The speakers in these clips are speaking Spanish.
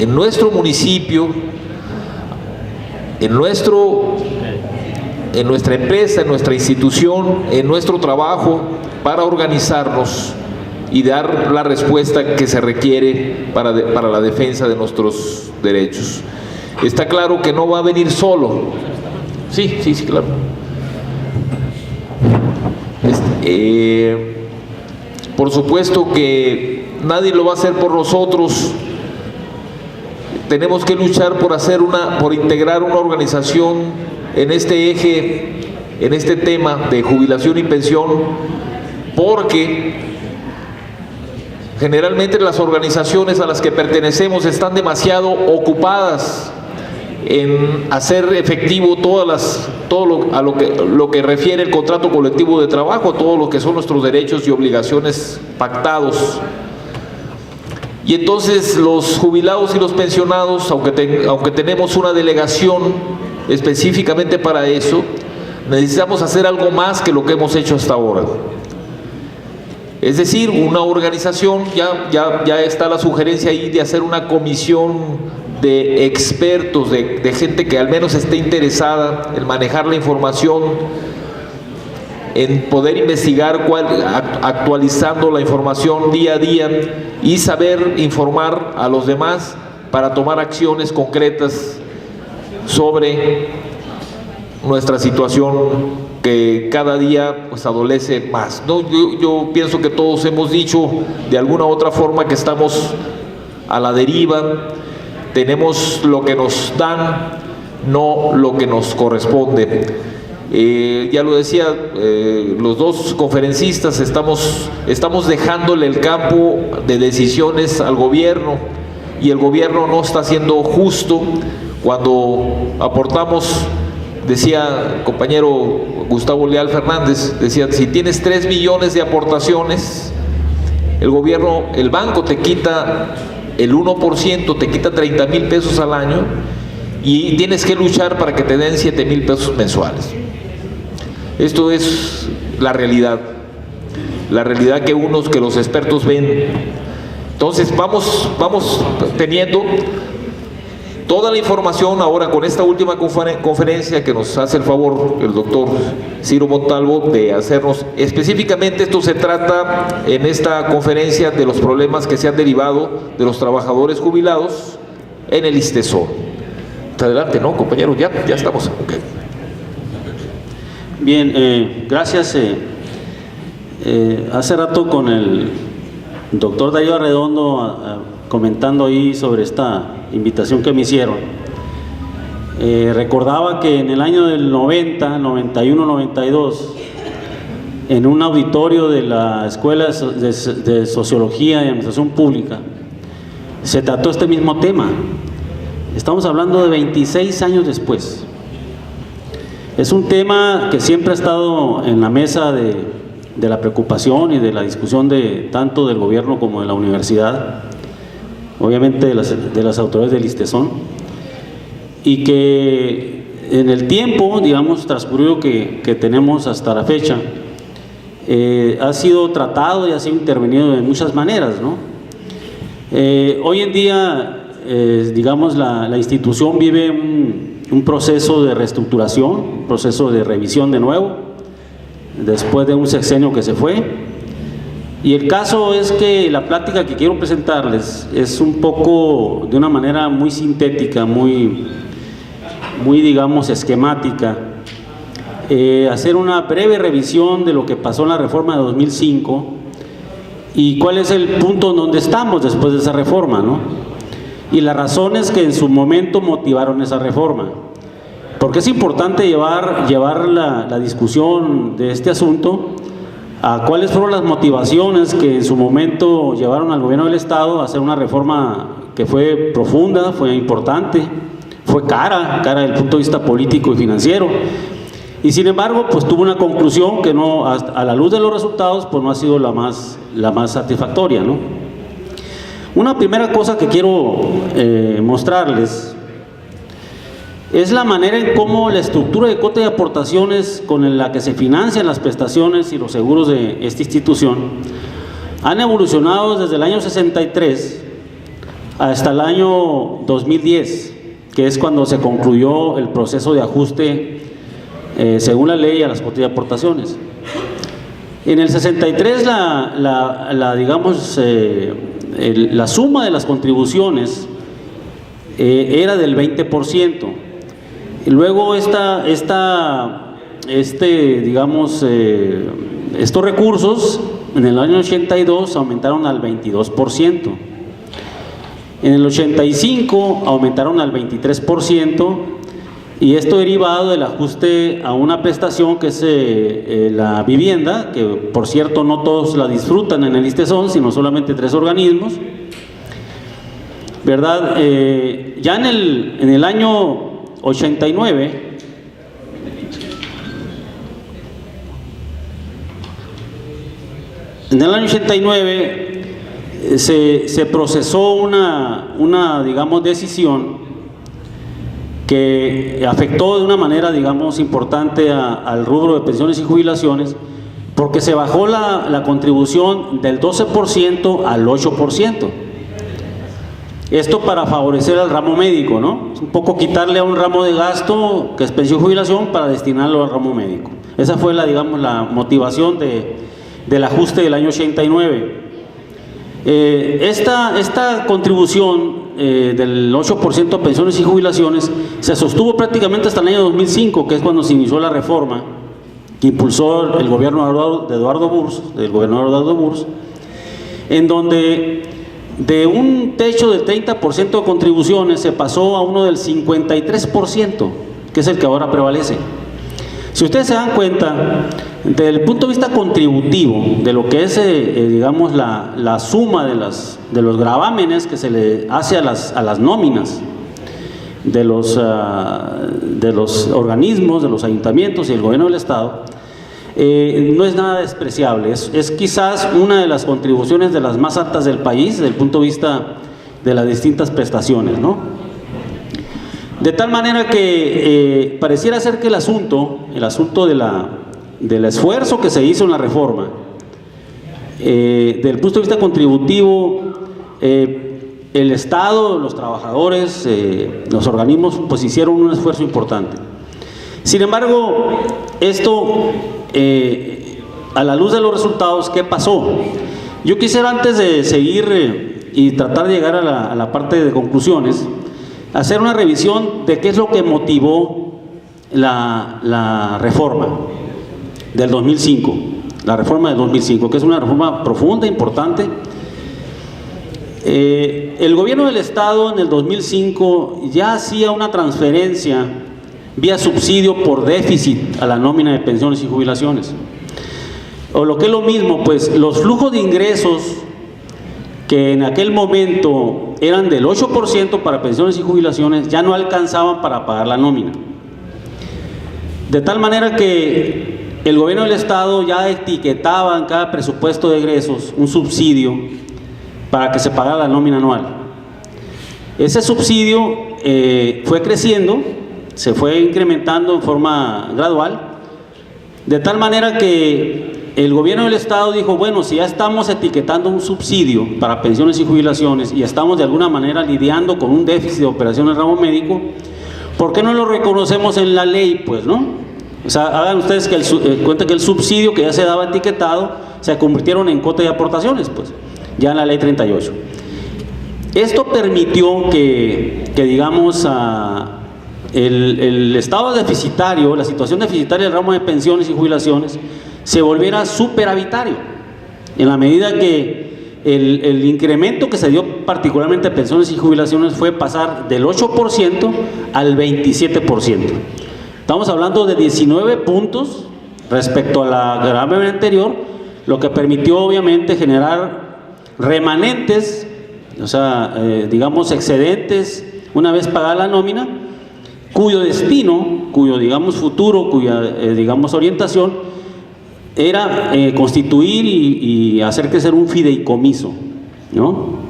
en nuestro municipio, en nuestra empresa, en nuestra institución, en nuestro trabajo, para organizarnos y dar la respuesta que se requiere para la defensa de nuestros derechos. Está claro que no va a venir solo. Sí, claro. Por supuesto que nadie lo va a hacer por nosotros. Tenemos que luchar por integrar una organización en este eje, en este tema de jubilación y pensión, porque generalmente las organizaciones a las que pertenecemos están demasiado ocupadas en hacer efectivo lo que refiere el contrato colectivo de trabajo, todo lo que son nuestros derechos y obligaciones pactados. Y entonces los jubilados y los pensionados, aunque tenemos una delegación específicamente para eso, necesitamos hacer algo más que lo que hemos hecho hasta ahora. Es decir, una organización, ya está la sugerencia ahí de hacer una comisión de expertos, de gente que al menos esté interesada en manejar la información, en poder investigar, actualizando la información día a día y saber informar a los demás para tomar acciones concretas sobre nuestra situación que cada día pues adolece más, ¿no? Yo pienso que todos hemos dicho de alguna u otra forma que estamos a la deriva, tenemos lo que nos dan, no lo que nos corresponde. Ya lo decía, los dos conferencistas, estamos dejándole el campo de decisiones al gobierno, y el gobierno no está siendo justo cuando aportamos. Decía el compañero Gustavo Leal Fernández, decía, si tienes 3 millones de aportaciones, el banco te quita el 1%, te quita 30,000 pesos al año, y tienes que luchar para que te den 7,000 pesos mensuales. Esto es la realidad que los expertos ven. Entonces vamos teniendo toda la información ahora con esta última conferencia que nos hace el favor el doctor Ciro Montalvo de hacernos. Específicamente esto se trata en esta conferencia de los problemas que se han derivado de los trabajadores jubilados en el ISSSTESOR. Adelante, ¿no, compañero? Ya estamos. Okay. Bien, gracias. Hace rato con el doctor Darío Arredondo comentando ahí sobre esta invitación que me hicieron, recordaba que en el año del 90, 91, 92, en un auditorio de la Escuela de Sociología y Administración Pública, se trató este mismo tema. Estamos hablando de 26 años después. Es un tema que siempre ha estado en la mesa de la preocupación y de la discusión tanto del gobierno como de la universidad, obviamente de las autoridades del ISSSTESON, y que en el tiempo, digamos, transcurrido que tenemos hasta la fecha, ha sido tratado y ha sido intervenido de muchas maneras, ¿no? Hoy en día, digamos, la institución vive un proceso de reestructuración, un proceso de revisión de nuevo, después de un sexenio que se fue. Y el caso es que la plática que quiero presentarles es un poco, de una manera muy sintética, muy digamos, esquemática, hacer una breve revisión de lo que pasó en la reforma de 2005 y cuál es el punto en donde estamos después de esa reforma, ¿no? Y las razones que en su momento motivaron esa reforma. Porque es importante llevar la discusión de este asunto a cuáles fueron las motivaciones que en su momento llevaron al gobierno del Estado a hacer una reforma que fue profunda, fue importante, fue cara desde el punto de vista político y financiero, y sin embargo pues tuvo una conclusión que no, a la luz de los resultados, pues no ha sido la más satisfactoria, ¿no? Una primera cosa que quiero mostrarles es la manera en cómo la estructura de cuota de aportaciones con la que se financian las prestaciones y los seguros de esta institución han evolucionado desde el año 63 hasta el año 2010, que es cuando se concluyó el proceso de ajuste según la ley a las cuotas de aportaciones. En el 63 la suma de las contribuciones era del 20%. Y luego estos recursos en el año 82 aumentaron al 22%. En el 85 aumentaron al 23%, y esto derivado del ajuste a una prestación que es la vivienda, que por cierto no todos la disfrutan en el ISSSTESON, sino solamente 3 organismos, ¿verdad? Ya en el año 89, se procesó una digamos, decisión que afectó de una manera, digamos, importante al rubro de pensiones y jubilaciones, porque se bajó la contribución del 12% al 8%. Esto para favorecer al ramo médico, ¿no? Un poco quitarle a un ramo de gasto, que es pensión y jubilación, para destinarlo al ramo médico. Esa fue la motivación del ajuste del año 89. Esta contribución del 8% a pensiones y jubilaciones se sostuvo prácticamente hasta el año 2005, que es cuando se inició la reforma que impulsó el gobierno de Eduardo Burs, en donde de un techo del 30% de contribuciones se pasó a uno del 53%, que es el que ahora prevalece. Si ustedes se dan cuenta, desde el punto de vista contributivo, de lo que es, digamos, la suma de los gravámenes que se le hace a las nóminas de los organismos, de los ayuntamientos y el gobierno del Estado, no es nada despreciable. Es quizás una de las contribuciones de las más altas del país, desde el punto de vista de las distintas prestaciones, ¿no? De tal manera que pareciera ser que el asunto del esfuerzo que se hizo en la reforma, desde el punto de vista contributivo, el Estado, los trabajadores, los organismos, pues hicieron un esfuerzo importante. Sin embargo, esto, a la luz de los resultados, ¿qué pasó? Yo quisiera, antes de seguir y tratar de llegar a la parte de conclusiones, hacer una revisión de qué es lo que motivó la reforma del 2005, la reforma del 2005, que es una reforma profunda, importante. El gobierno del Estado en el 2005 ya hacía una transferencia vía subsidio por déficit a la nómina de pensiones y jubilaciones. O lo que es lo mismo, pues los flujos de ingresos que en aquel momento eran del 8% para pensiones y jubilaciones, ya no alcanzaban para pagar la nómina. De tal manera que el gobierno del Estado ya etiquetaba en cada presupuesto de egresos un subsidio para que se pagara la nómina anual. Ese subsidio fue creciendo, se fue incrementando en forma gradual, de tal manera que el gobierno del Estado dijo, bueno, si ya estamos etiquetando un subsidio para pensiones y jubilaciones y estamos de alguna manera lidiando con un déficit de operaciones ramo médico, ¿por qué no lo reconocemos en la ley? Pues, ¿no? O sea, hagan ustedes cuenta que el subsidio que ya se daba etiquetado se convirtieron en cuota de aportaciones, pues, ya en la ley 38. Esto permitió que digamos, el estado deficitario, la situación deficitaria del ramo de pensiones y jubilaciones se volviera superavitario, en la medida que el incremento que se dio particularmente a pensiones y jubilaciones fue pasar del 8% al 27%. Estamos hablando de 19 puntos respecto a la gravamen anterior, lo que permitió obviamente generar remanentes, o sea, digamos excedentes una vez pagada la nómina, cuyo destino, cuyo digamos futuro, cuya digamos orientación era constituir y hacer crecer un fideicomiso, ¿no?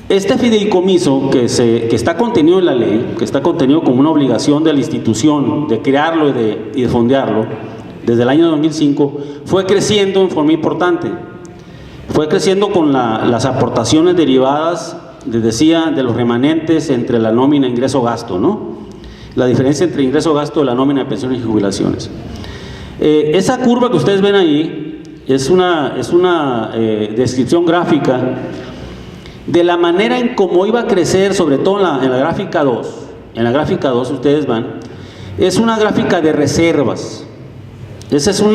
Este fideicomiso que está contenido en la ley, que está contenido como una obligación de la institución de crearlo y de fondearlo, desde el año 2005, fue creciendo en forma importante. Fue creciendo con las aportaciones derivadas les decía, de los remanentes entre la nómina ingreso-gasto, ¿no? La diferencia entre ingreso-gasto de la nómina de pensiones y jubilaciones. Esa curva que ustedes ven ahí es una descripción gráfica de la manera en cómo iba a crecer, sobre todo en la gráfica 2. En la gráfica 2 ustedes van, es una gráfica de reservas. Esa es un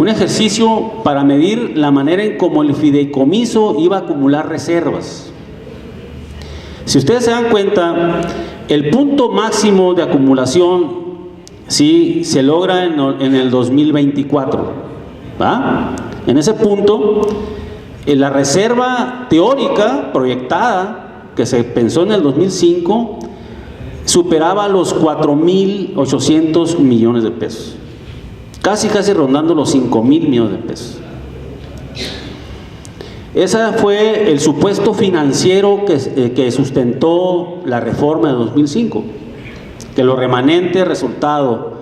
ejercicio para medir la manera en cómo el fideicomiso iba a acumular reservas. Si ustedes se dan cuenta, el punto máximo de acumulación sí se logra en el 2024, ¿va? En ese punto, la reserva teórica proyectada que se pensó en el 2005 superaba los 4.800 millones de pesos, casi rondando los 5.000 millones de pesos. Ese fue el supuesto financiero que sustentó la reforma de 2005, que los remanentes resultado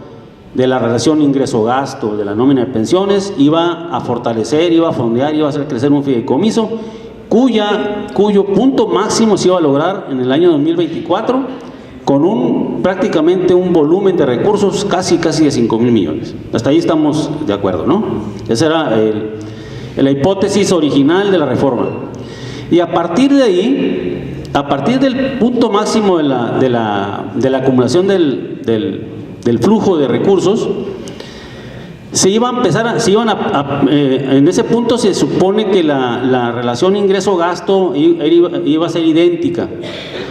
de la relación ingreso-gasto de la nómina de pensiones iba a fortalecer, iba a fondear, iba a hacer crecer un fideicomiso cuyo punto máximo se iba a lograr en el año 2024 con prácticamente un volumen de recursos casi de 5.000 millones. Hasta ahí estamos de acuerdo, ¿no? Esa era la hipótesis original de la reforma. Y a partir de ahí, a partir del punto máximo de la acumulación del flujo de recursos, en ese punto se supone que la relación ingreso-gasto iba a ser idéntica.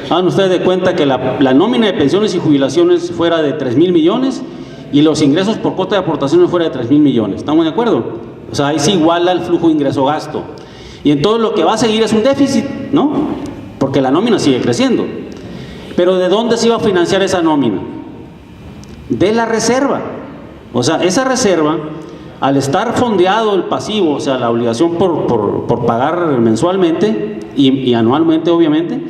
Hagan ustedes de cuenta que la nómina de pensiones y jubilaciones fuera de 3.000 millones y los ingresos por cuota de aportaciones fuera de 3.000 millones. ¿Estamos de acuerdo? O sea, ahí se iguala el flujo ingreso-gasto. Y entonces lo que va a seguir es un déficit, ¿no? Porque la nómina sigue creciendo. Pero ¿de dónde se iba a financiar esa nómina? De la reserva. O sea, esa reserva, al estar fondeado el pasivo, o sea, la obligación por pagar mensualmente y anualmente, obviamente,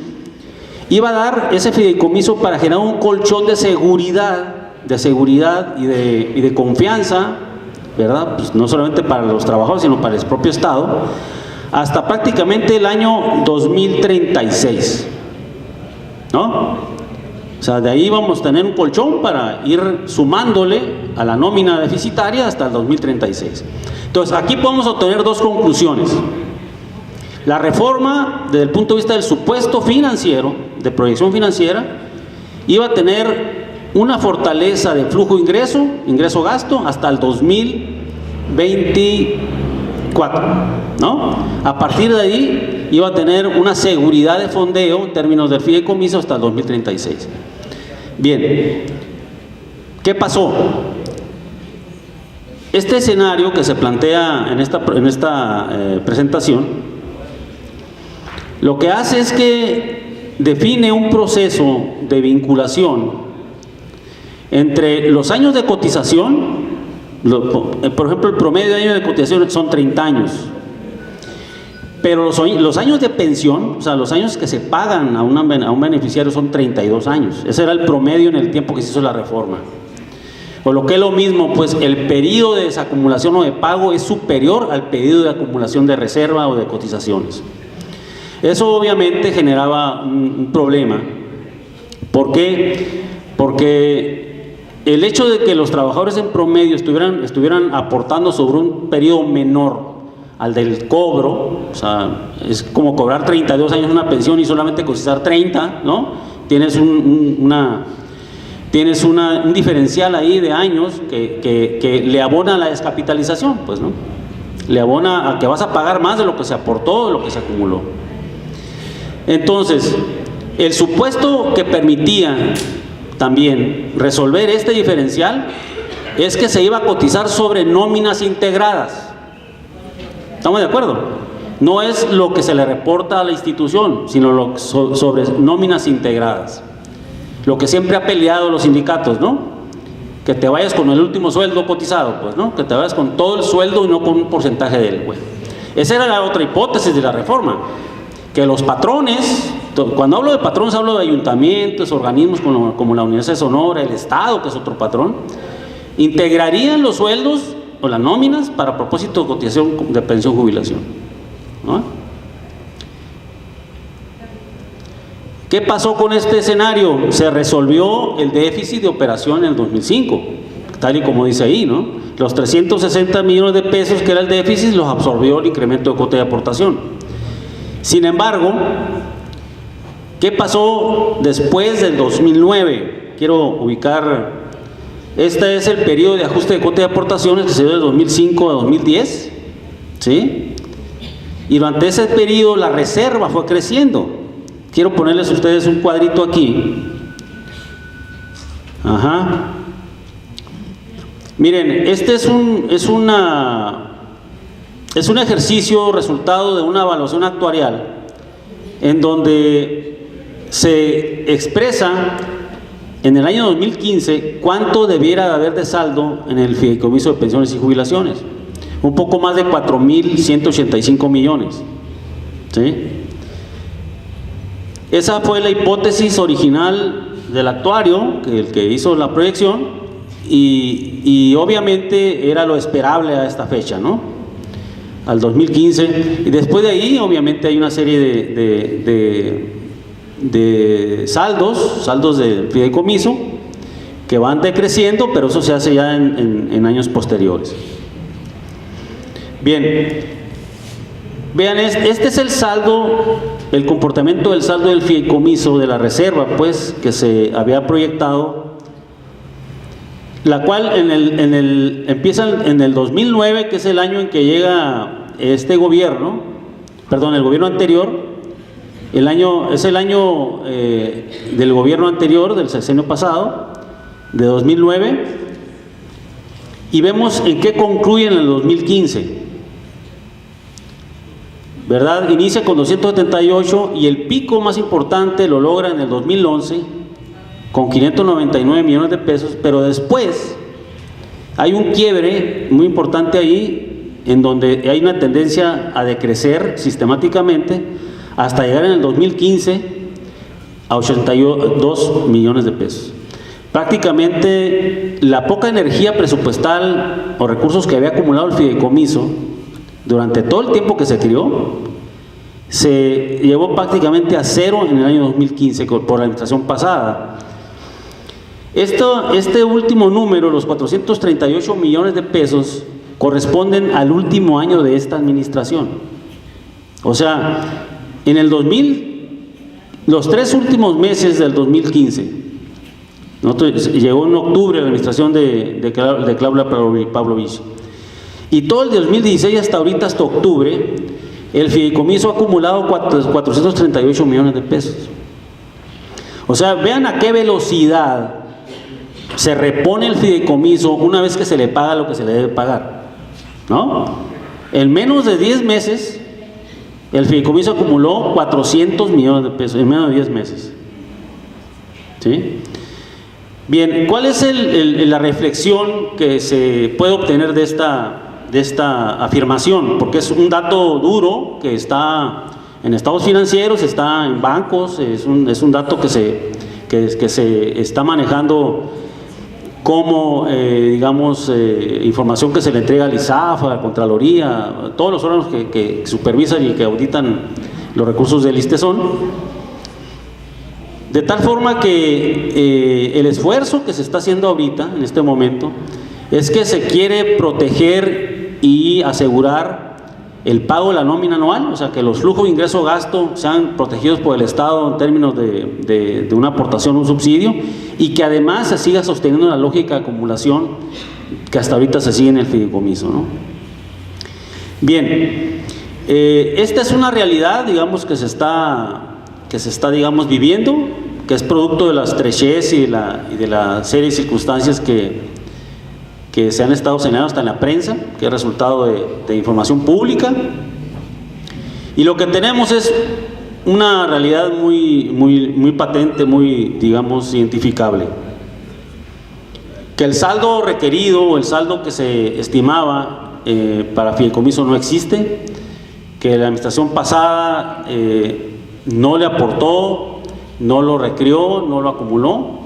iba a dar ese fideicomiso para generar un colchón de seguridad y de confianza, ¿verdad? Pues no solamente para los trabajadores, sino para el propio Estado, hasta prácticamente el año 2036, ¿no? O sea, de ahí vamos a tener un colchón para ir sumándole a la nómina deficitaria hasta el 2036. Entonces, aquí podemos obtener dos conclusiones. La reforma, desde el punto de vista del supuesto financiero, de proyección financiera, iba a tener una fortaleza de flujo ingreso-gasto hasta el 2024, ¿no? A partir de ahí iba a tener una seguridad de fondeo en términos del fideicomiso hasta el 2036. Bien, ¿qué pasó? Este escenario que se plantea en esta presentación, lo que hace es que define un proceso de vinculación entre los años de cotización. Por ejemplo, el promedio de años de cotización son 30 años, pero los años de pensión, o sea, los años que se pagan a un beneficiario son 32 años. Ese era el promedio en el tiempo que se hizo la reforma. O lo que es lo mismo, pues el periodo de desacumulación o de pago es superior al periodo de acumulación de reserva o de cotizaciones. Eso obviamente generaba un problema. ¿Por qué? Porque el hecho de que los trabajadores en promedio estuvieran aportando sobre un periodo menor al del cobro, o sea, es como cobrar 32 años una pensión y solamente cotizar 30, ¿no? Tienes un diferencial ahí de años que le abona a la descapitalización, pues, ¿no? Le abona a que vas a pagar más de lo que se aportó, de lo que se acumuló. Entonces, el supuesto que permitía también resolver este diferencial es que se iba a cotizar sobre nóminas integradas. ¿Estamos de acuerdo? No es lo que se le reporta a la institución, sino sobre nóminas integradas. Lo que siempre ha peleado los sindicatos, ¿no? Que te vayas con el último sueldo cotizado, pues, ¿no? Que te vayas con todo el sueldo y no con un porcentaje de él, pues. Esa era la otra hipótesis de la reforma. Que los patrones, cuando hablo de patrones hablo de ayuntamientos, organismos como la Universidad de Sonora, el Estado, que es otro patrón, integrarían los sueldos o las nóminas para propósito de cotización de pensión jubilación, ¿no? ¿Qué pasó con este escenario? Se resolvió el déficit de operación en el 2005, tal y como dice ahí, ¿no? Los 360 millones de pesos que era el déficit los absorbió el incremento de cuota de aportación. Sin embargo, ¿qué pasó después del 2009? Quiero ubicar, este es el periodo de ajuste de cuota de aportaciones que se dio del 2005 a 2010, ¿sí? Y durante ese periodo la reserva fue creciendo. Quiero ponerles a ustedes un cuadrito aquí. Ajá. Miren, este es un ejercicio resultado de una evaluación actuarial en donde se expresa en el año 2015 cuánto debiera de haber de saldo en el fideicomiso de pensiones y jubilaciones. Un poco más de 4.185 millones. ¿Sí? Esa fue la hipótesis original del actuario, el que hizo la proyección, y obviamente era lo esperable a esta fecha, ¿no? Al 2015, y después de ahí obviamente hay una serie de saldos del fideicomiso que van decreciendo, pero eso se hace ya en años posteriores. Bien, vean, este es el saldo, el comportamiento del saldo del fideicomiso de la reserva, pues, que se había proyectado, la cual empieza en el 2009, que es el año en que llega este gobierno, perdón, el gobierno anterior, es el año del gobierno anterior, del sexenio pasado, de 2009, y vemos en qué concluye en el 2015. ¿Verdad? Inicia con 278 y el pico más importante lo logra en el 2011 con 599 millones de pesos, pero después hay un quiebre muy importante ahí en donde hay una tendencia a decrecer sistemáticamente hasta llegar en el 2015 a 82 millones de pesos. Prácticamente la poca energía presupuestal o recursos que había acumulado el fideicomiso durante todo el tiempo que se crió, se llevó prácticamente a cero en el año 2015 por la administración pasada. Este último número, los 438 millones de pesos, corresponden al último año de esta administración. O sea, en el 2000, los 3 últimos meses del 2015, llegó en octubre la administración de Claudia Pavlovich, y todo el 2016 hasta ahorita, hasta octubre, el fideicomiso ha acumulado 438 millones de pesos. O sea, vean a qué velocidad se repone el fideicomiso una vez que se le paga lo que se le debe pagar, ¿no? En menos de 10 meses, el fideicomiso acumuló 400 millones de pesos, en menos de 10 meses. ¿Sí? Bien, ¿cuál es la reflexión que se puede obtener de esta afirmación? Porque es un dato duro que está en estados financieros, está en bancos, es un dato que se está manejando como, digamos, información que se le entrega al ISAF, a la Contraloría, a todos los órganos que supervisan y que auditan los recursos del ISTESON. De tal forma que el esfuerzo que se está haciendo ahorita, en este momento, es que se quiere proteger y asegurar el pago de la nómina anual, o sea, que los flujos de ingreso-gasto sean protegidos por el Estado en términos de una aportación, un subsidio, y que además se siga sosteniendo la lógica de acumulación que hasta ahorita se sigue en el fideicomiso, ¿no? Bien, esta es una realidad, digamos, que se está, digamos, viviendo, que es producto de la estrechez y de la serie de circunstancias que se han estado señalando hasta en la prensa, que es resultado de información pública, y lo que tenemos es una realidad muy patente, muy, digamos, identificable, que el saldo requerido o el saldo que se estimaba para fideicomiso no existe, que la administración pasada no le aportó, no lo recrió, no lo acumuló,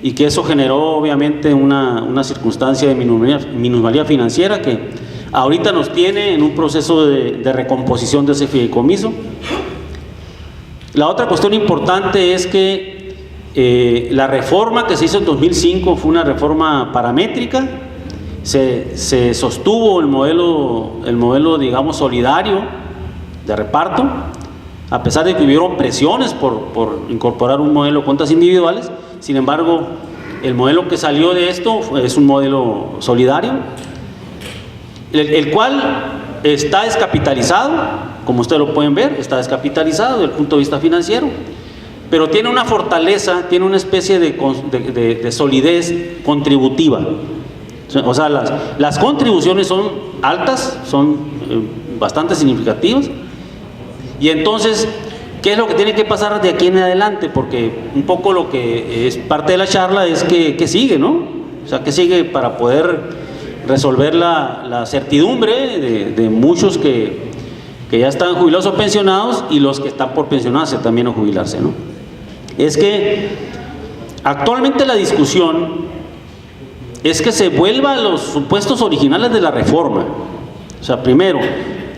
y que eso generó obviamente una circunstancia de minusvalía financiera que ahorita nos tiene en un proceso de recomposición de ese fideicomiso. La otra cuestión importante es que la reforma que se hizo en 2005 fue una reforma paramétrica. Se sostuvo el modelo, digamos, solidario de reparto, a pesar de que hubieron presiones por incorporar un modelo de cuentas individuales. Sin embargo, el modelo que salió de esto es un modelo solidario, el cual está descapitalizado, como ustedes lo pueden ver, está descapitalizado desde el punto de vista financiero, pero tiene una fortaleza, tiene una especie de solidez contributiva. O sea, las contribuciones son altas, son bastante significativas, y entonces, ¿qué es lo que tiene que pasar de aquí en adelante? Porque un poco lo que es parte de la charla es que sigue, ¿no? O sea, ¿qué sigue para poder resolver la certidumbre de muchos que ya están jubilados o pensionados, y los que están por pensionarse también o jubilarse, ¿no? Es que actualmente la discusión es que se vuelva a los supuestos originales de la reforma. O sea, primero,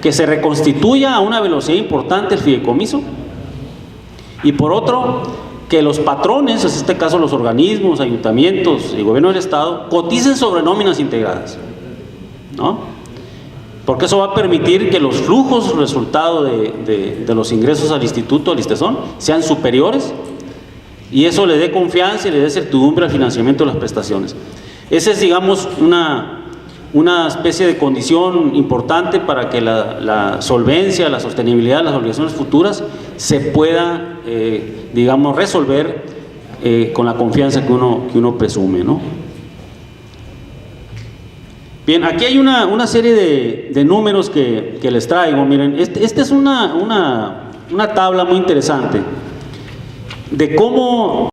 que se reconstituya a una velocidad importante el fideicomiso, y por otro, que los patrones, en este caso los organismos, ayuntamientos y gobierno del estado, coticen sobre nóminas integradas, ¿no? Porque eso va a permitir que los flujos resultado de los ingresos al instituto, al ISTESON, sean superiores, y eso le dé confianza y le dé certidumbre al financiamiento de las prestaciones. Esa es, digamos, una especie de condición importante para que la solvencia, la sostenibilidad de las obligaciones futuras se pueda, digamos, resolver con la confianza que uno presume, ¿no? Bien, aquí hay una serie de números que les traigo. Miren, esta es una tabla muy interesante de cómo